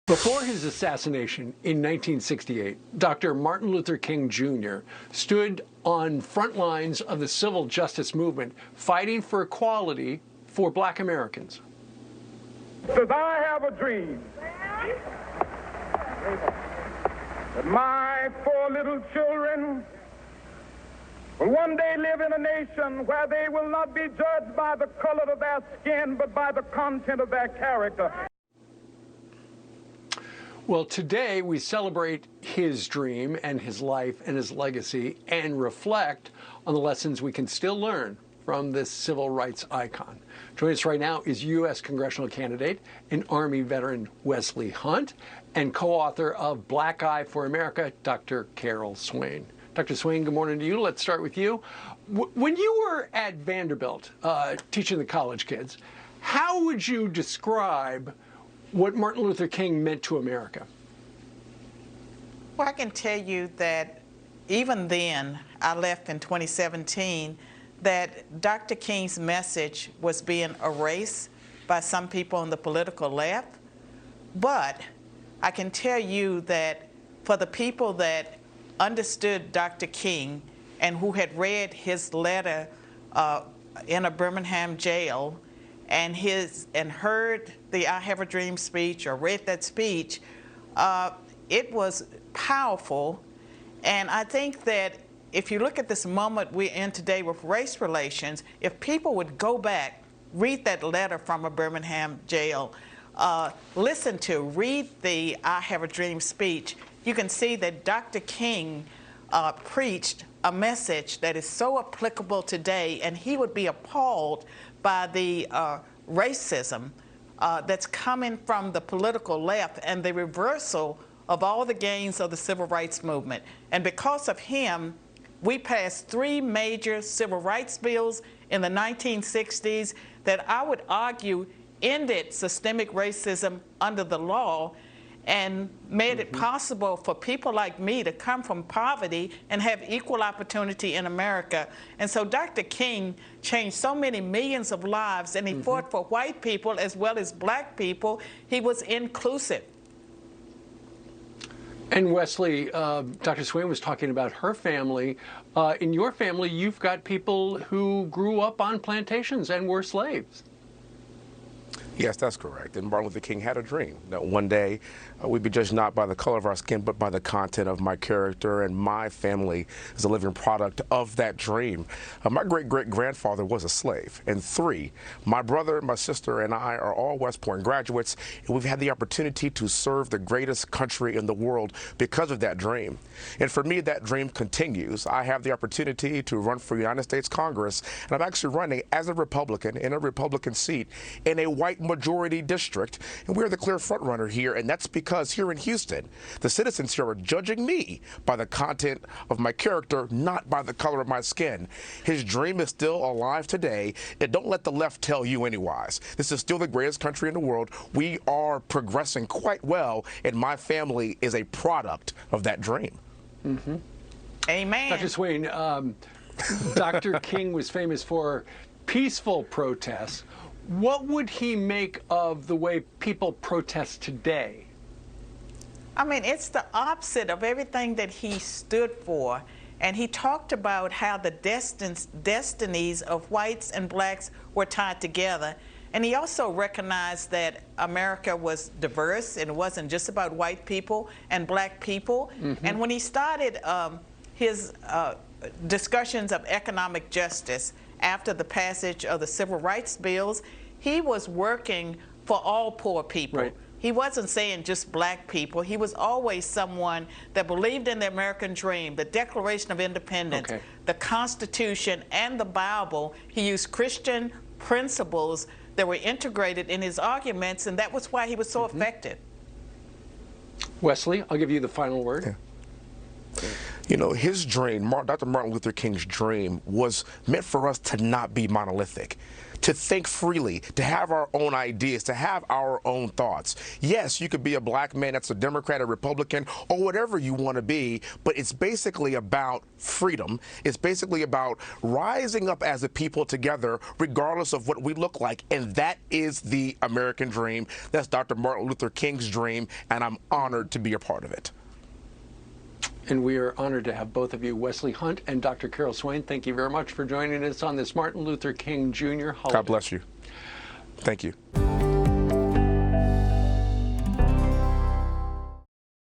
Before his assassination in 1968, Dr. Martin Luther King Jr. stood on front lines of the civil justice movement, fighting for equality for Black Americans. Says, I have a dream that my 4 little children will one day live in a nation where they will not be judged by the color of their skin, but by the content of their character. Well, today we celebrate his dream and his life and his legacy and reflect on the lessons we can still learn from this civil rights icon. Joining us right now is U.S. congressional candidate and Army veteran Wesley Hunt and co-author of Black Eye for America, Dr. Carol Swain. Dr. Swain, good morning to you. Let's start with you. When you were at Vanderbilt teaching the college kids, how would you describe what Martin Luther King meant to America? Well, I can tell you that even then, I left in 2017, that Dr. King's message was being erased by some people on the political left. But I can tell you that for the people that understood Dr. King and who had read his letter in a Birmingham jail and heard the I Have a Dream speech or read that speech, it was powerful. And I think that if you look at this moment we're in today with race relations, if people would go back, read that letter from a Birmingham jail, read the I Have a Dream speech, you can see that Dr. King preached a message that is so applicable today, and he would be appalled by the racism that's coming from the political left and the reversal of all the gains of the civil rights movement. And because of him, we passed 3 major civil rights bills in the 1960s that I would argue ended systemic racism under the law and made it possible for people like me to come from poverty and have equal opportunity in America. And so Dr. King changed so many millions of lives, and he fought for white people as well as black people. He was inclusive. And Wesley, Dr. Swain was talking about her family. In your family, you've got people who grew up on plantations and were slaves. Yes, that's correct. And Martin Luther King had a dream that one day we'd be judged not by the color of our skin, but by the content of my character, and my family is a living product of that dream. My great-great-grandfather was a slave, and 3, my brother, my sister, and I are all West Point graduates, and we've had the opportunity to serve the greatest country in the world because of that dream. And for me, that dream continues. I have the opportunity to run for United States Congress, and I'm actually running as a Republican in a Republican seat in a white majority district, and we're the clear front runner here, and that's because here in Houston, the citizens here are judging me by the content of my character, not by the color of my skin. His dream is still alive today, and don't let the left tell you anywise. This is still the greatest country in the world. We are progressing quite well, and my family is a product of that dream. Amen. Dr. Swain, Dr. King was famous for peaceful protests. What would he make of the way people protest today? I mean, it's the opposite of everything that he stood for. And he talked about how the destinies of whites and blacks were tied together. And he also recognized that America was diverse, and it wasn't just about white people and black people. And when he started his discussions of economic justice after the passage of the civil rights bills, he was working for all poor people. Right. He wasn't saying just black people. He was always someone that believed in the American dream, the Declaration of Independence, the Constitution, and the Bible. He used Christian principles that were integrated in his arguments, and that was why he was so effective. Wesley, I'll give you the final word. You know, his dream, Dr. Martin Luther King's dream, was meant for us to not be monolithic, to think freely, to have our own ideas, to have our own thoughts. Yes, you could be a black man that's a Democrat, a Republican, or whatever you want to be, but it's basically about freedom. It's basically about rising up as a people together, regardless of what we look like. And that is the American dream. That's Dr. Martin Luther King's dream, and I'm honored to be a part of it. And we are honored to have both of you, Wesley Hunt and Dr. Carol Swain. Thank you very much for joining us on this Martin Luther King Jr. holiday. God bless you. Thank you.